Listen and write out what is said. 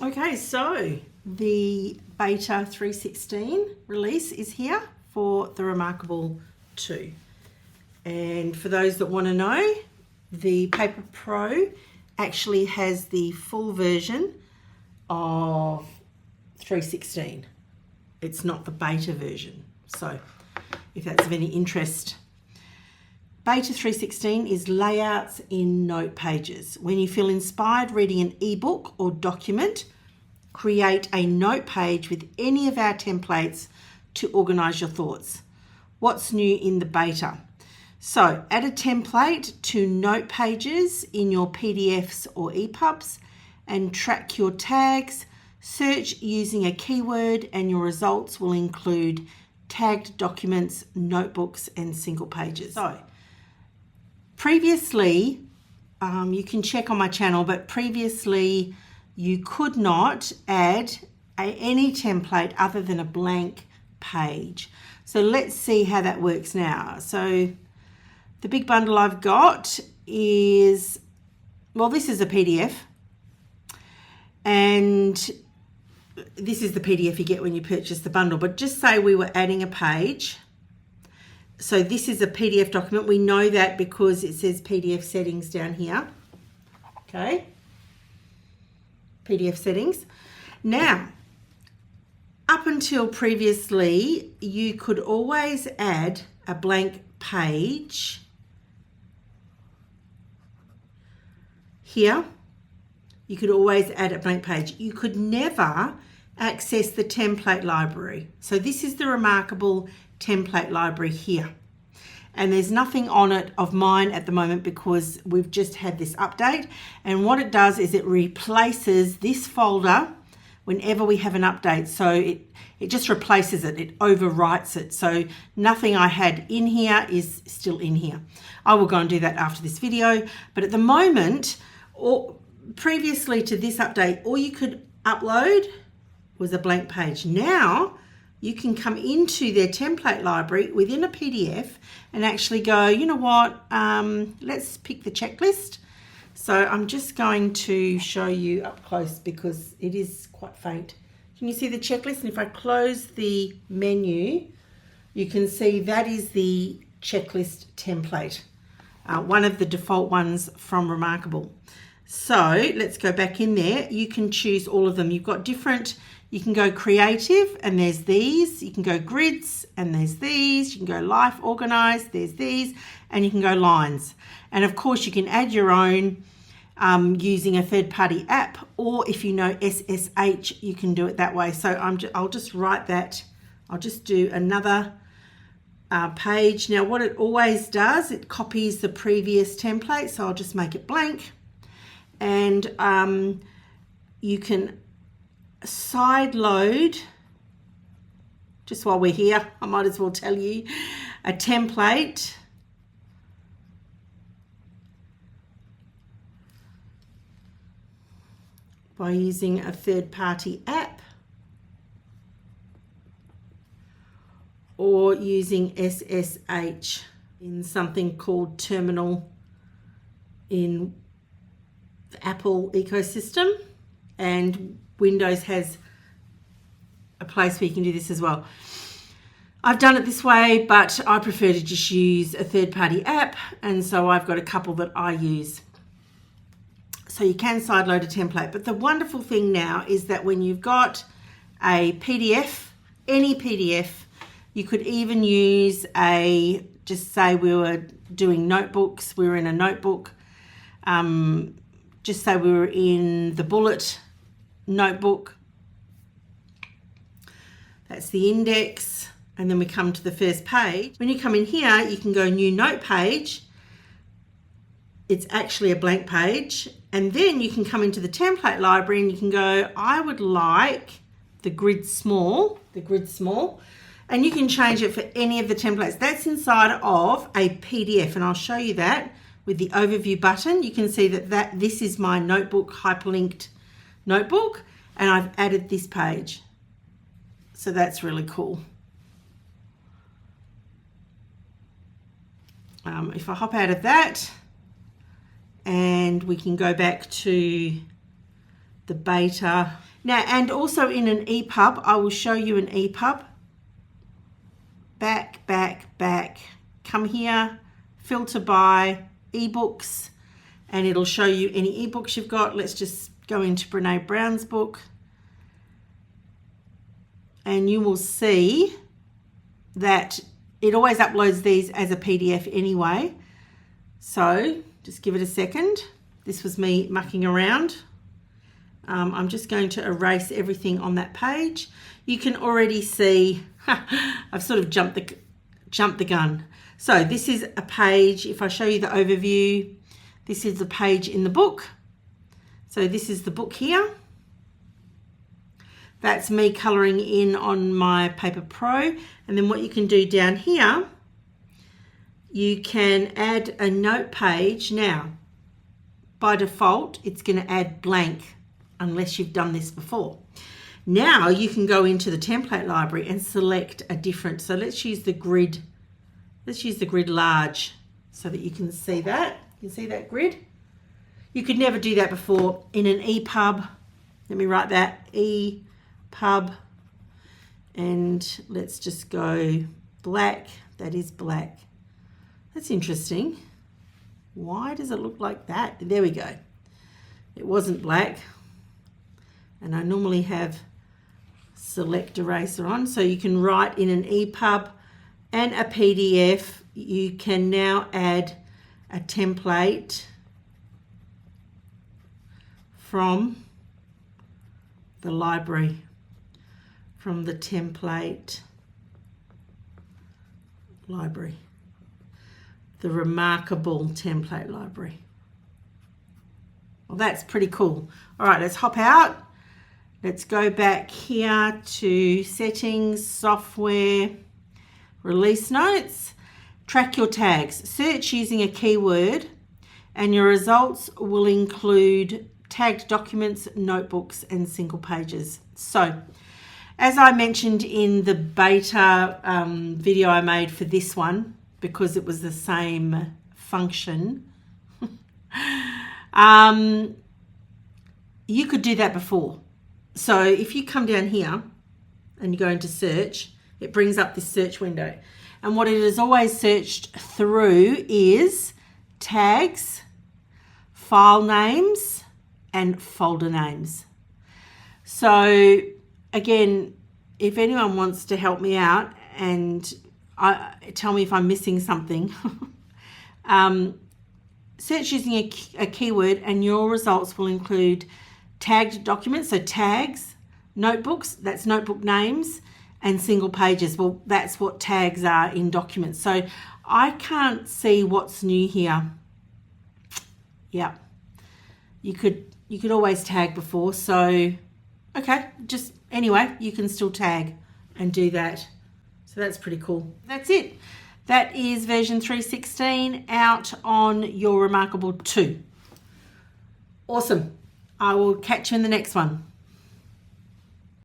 Okay, so the beta 316 release is here for the Remarkable 2. And for those that want to know, the Paper Pro actually has the full version of 316. It's not the beta version. So if that's of any interest. Beta 316 is layouts in note pages. When you feel inspired reading an ebook or document, create a note page with any of our templates to organize your thoughts. What's new in the beta? So add a template to note pages in your PDFs or ePubs and track your tags. Search using a keyword and your results will include tagged documents, notebooks and single pages. So previously, you can check on my channel, but previously you could not add any template other than a blank page. So let's see how that works now. So the big bundle I've got is, well, this is a PDF, and this is the PDF you get when you purchase the bundle, but just say we were adding a page. So this is a PDF document. We know that because it says PDF settings down here. Okay. PDF settings. Now, up until previously, you could always add a blank page here. You could always add a blank page. You could never access the template library. So this is the Remarkable template library here, and there's nothing on it of mine at the moment because we've just had this update, and what it does is it replaces this folder whenever we have an update. So it just replaces it, it overwrites it, so nothing I had in here is still in here. I will go and do that after this video, but at the moment, or previously to this update, all you could upload was a blank page. Now you can come into their template library within a PDF and actually go, you know what, let's pick the checklist. So I'm just going to show you up close because it is quite faint. Can you see the checklist? And if I close the menu, you can see that is the checklist template, one of the default ones from Remarkable. So let's go back in there. You can choose all of them. You've got different. You can go creative and there's these. You can go grids and there's these. You can go life organized, there's these, and you can go lines. And of course you can add your own using a third-party app, or if you know SSH, you can do it that way. So I'll just write that. I'll just do another page. Now what it always does, it copies the previous template. So I'll just make it blank, and you can side load, just while we're here, I might as well tell you, a template by using a third-party app or using SSH in something called Terminal in the Apple ecosystem, and Windows has a place where you can do this as well. I've done it this way, but I prefer to just use a third-party app, and so I've got a couple that I use. So you can sideload a template, but the wonderful thing now is that when you've got a PDF, any PDF, you could even use just say we were doing notebooks, we were in a notebook, just say we were in the bullet notebook, that's the index, and then we come to the first page. When you come in here, you can go new note page. It's actually a blank page, and then you can come into the template library and you can go, I would like the grid small, and you can change it for any of the templates. That's inside of a PDF, and I'll show you that with the overview button. You can see that this is my notebook, hyperlinked notebook, and I've added this page. So that's really cool. If I hop out of that, and we can go back to the beta. Now, and also in an ePub, I will show you an ePub. Back, back, back. Come here, filter by ebooks, and it'll show you any ebooks you've got. Let's just go into Brene Brown's book. And you will see that it always uploads these as a PDF anyway. So just give it a second. This was me mucking around. I'm just going to erase everything on that page. You can already see, I've sort of jumped the gun. So this is a page. If I show you the overview, this is the page in the book. So this is the book here. That's me colouring in on my Paper Pro. And then what you can do down here, you can add a note page. Now, by default, it's going to add blank unless you've done this before. Now you can go into the template library and select a different. So let's use the grid. Let's use the grid large so that you can see that. You can see that grid. You could never do that before in an ePub. Let me write that, ePub. And let's just go black. That is black. That's interesting. Why does it look like that? There we go. It wasn't black. And I normally have select eraser on. So you can write in an ePub and a PDF. You can now add a template from the library, from the template library, the remarkable template library. Well, that's pretty cool. All right, let's hop out. Let's go back here to settings, software, release notes, track your tags, search using a keyword, and your results will include tagged documents, notebooks, and single pages. So, as I mentioned in the beta video I made for this one, because it was the same function, you could do that before. So if you come down here and you go into search, it brings up this search window. And what it has always searched through is tags, file names, and folder names. So again, if anyone wants to help me out and tell me if I'm missing something, search using a keyword and your results will include tagged documents, so tags, notebooks, that's notebook names, and single pages. Well, that's what tags are in documents. So I can't see what's new here. Yeah, you could always tag before. So, okay, just anyway, you can still tag and do that. So that's pretty cool. That's it. That is version 3.16 out on your Remarkable 2. Awesome. I will catch you in the next one.